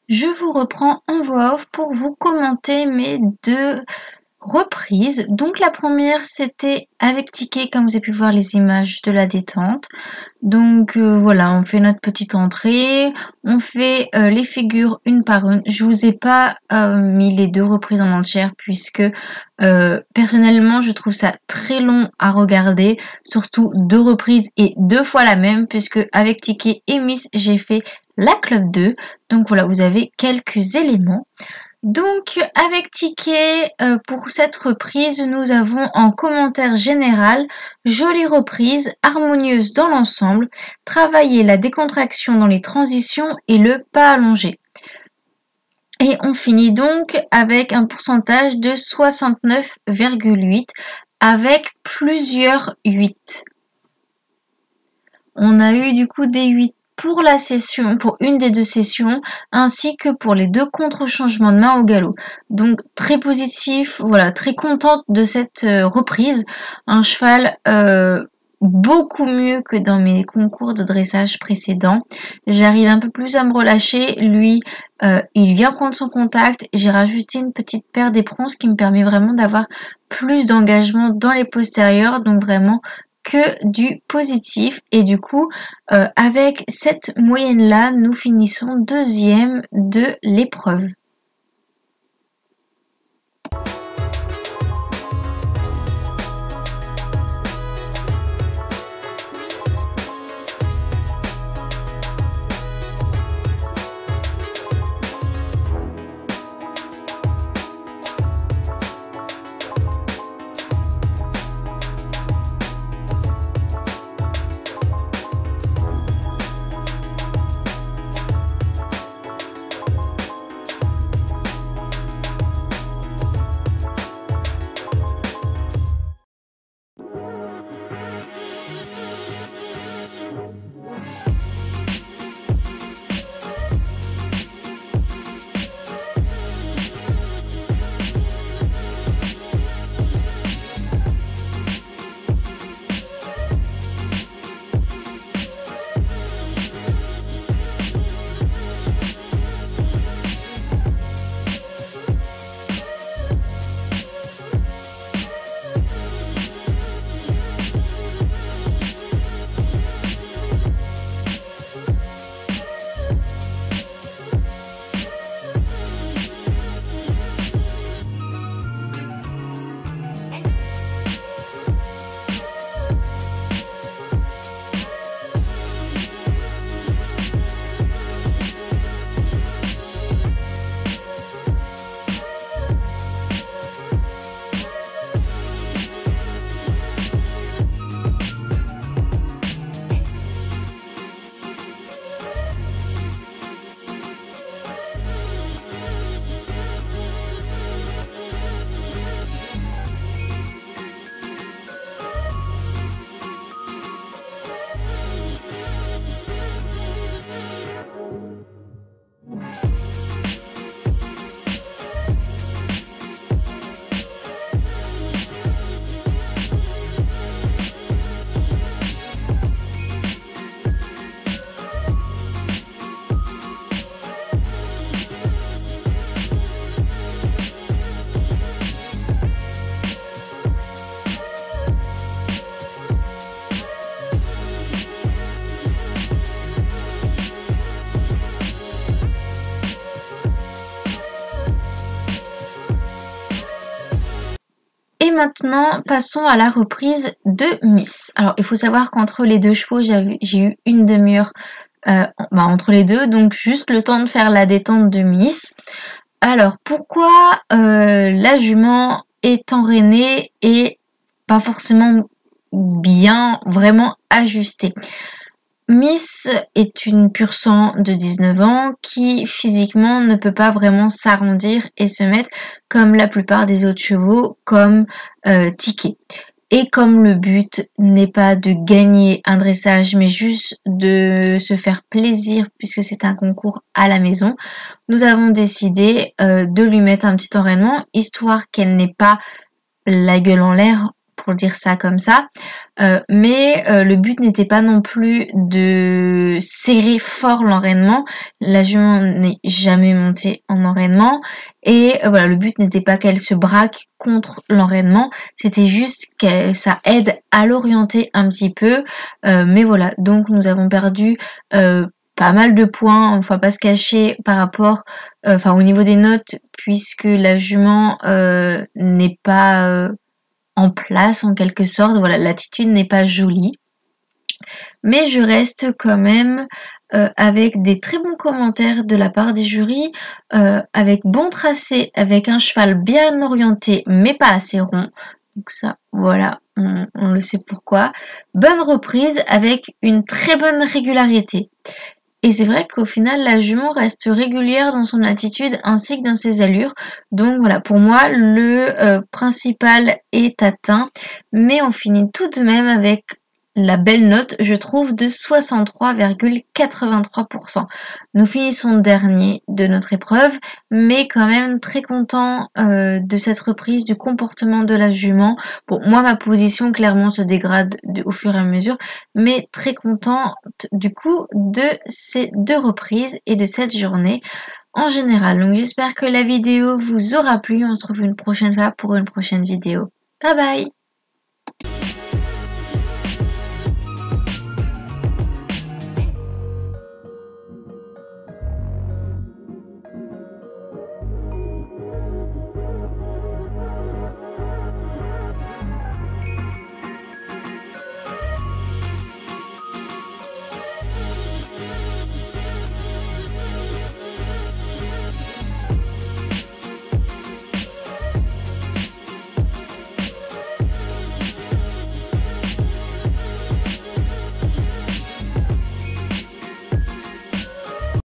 Je vous reprends en voix off pour vous commenter mes deux reprises. Donc la première, c'était avec ticket, comme vous avez pu voir les images de la détente. Donc voilà, on fait notre petite entrée, on fait les figures une par une. Je vous ai pas mis les deux reprises en entière puisque personnellement je trouve ça très long à regarder, surtout deux reprises et deux fois la même, puisque avec ticket et Miss j'ai fait la club 2. Donc voilà, vous avez quelques éléments. Donc avec ticket, pour cette reprise, nous avons en commentaire général: jolie reprise, harmonieuse dans l'ensemble, travailler la décontraction dans les transitions et le pas allongé. Et on finit donc avec un pourcentage de 69,8 avec plusieurs 8. On a eu du coup des 8 pour la session, pour une des deux sessions, ainsi que pour les deux contre-changements de main au galop. Donc très positif, voilà, très contente de cette reprise. Un cheval beaucoup mieux que dans mes concours de dressage précédents. J'arrive un peu plus à me relâcher. Lui, il vient prendre son contact. J'ai rajouté une petite paire d'éperons, ce qui me permet vraiment d'avoir plus d'engagement dans les postérieurs. Donc vraiment que du positif. Et du coup, avec cette moyenne-là, nous finissons deuxième de l'épreuve. maintenant, passons à la reprise de Miss. Alors, il faut savoir qu'entre les deux chevaux, j'ai eu une demi-heure entre les deux, donc juste le temps de faire la détente de Miss. Alors, pourquoi la jument est enraînée et pas forcément bien, vraiment ajustée? Miss est une pur sang de 19 ans qui physiquement ne peut pas vraiment s'arrondir et se mettre comme la plupart des autres chevaux, comme Ticket. Et comme le but n'est pas de gagner un dressage, mais juste de se faire plaisir puisque c'est un concours à la maison, nous avons décidé de lui mettre un petit enraînement, histoire qu'elle n'ait pas la gueule en l'air, pour dire ça comme ça. Mais le but n'était pas non plus de serrer fort l'enraînement. La jument n'est jamais montée en enraînement. Et voilà, le but n'était pas qu'elle se braque contre l'enraînement. C'était juste que ça aide à l'orienter un petit peu. Mais voilà, donc nous avons perdu pas mal de points, enfin pas se cacher par rapport, au niveau des notes, puisque la jument n'est pas en place en quelque sorte. Voilà, l'attitude n'est pas jolie. Mais je reste quand même avec des très bons commentaires de la part des jurys, avec bon tracé, avec un cheval bien orienté mais pas assez rond. Donc ça, voilà, on le sait pourquoi. Bonne reprise avec une très bonne régularité. Et c'est vrai qu'au final, la jument reste régulière dans son attitude ainsi que dans ses allures. Donc voilà, pour moi, le principal est atteint. Mais on finit tout de même avec la belle note, je trouve, de 63,83%. Nous finissons dernier de notre épreuve, mais quand même très content de cette reprise, du comportement de la jument. Bon, moi, ma position clairement se dégrade au fur et à mesure, mais très contente du coup de ces deux reprises et de cette journée en général. Donc j'espère que la vidéo vous aura plu. On se retrouve une prochaine fois pour une prochaine vidéo. Bye bye!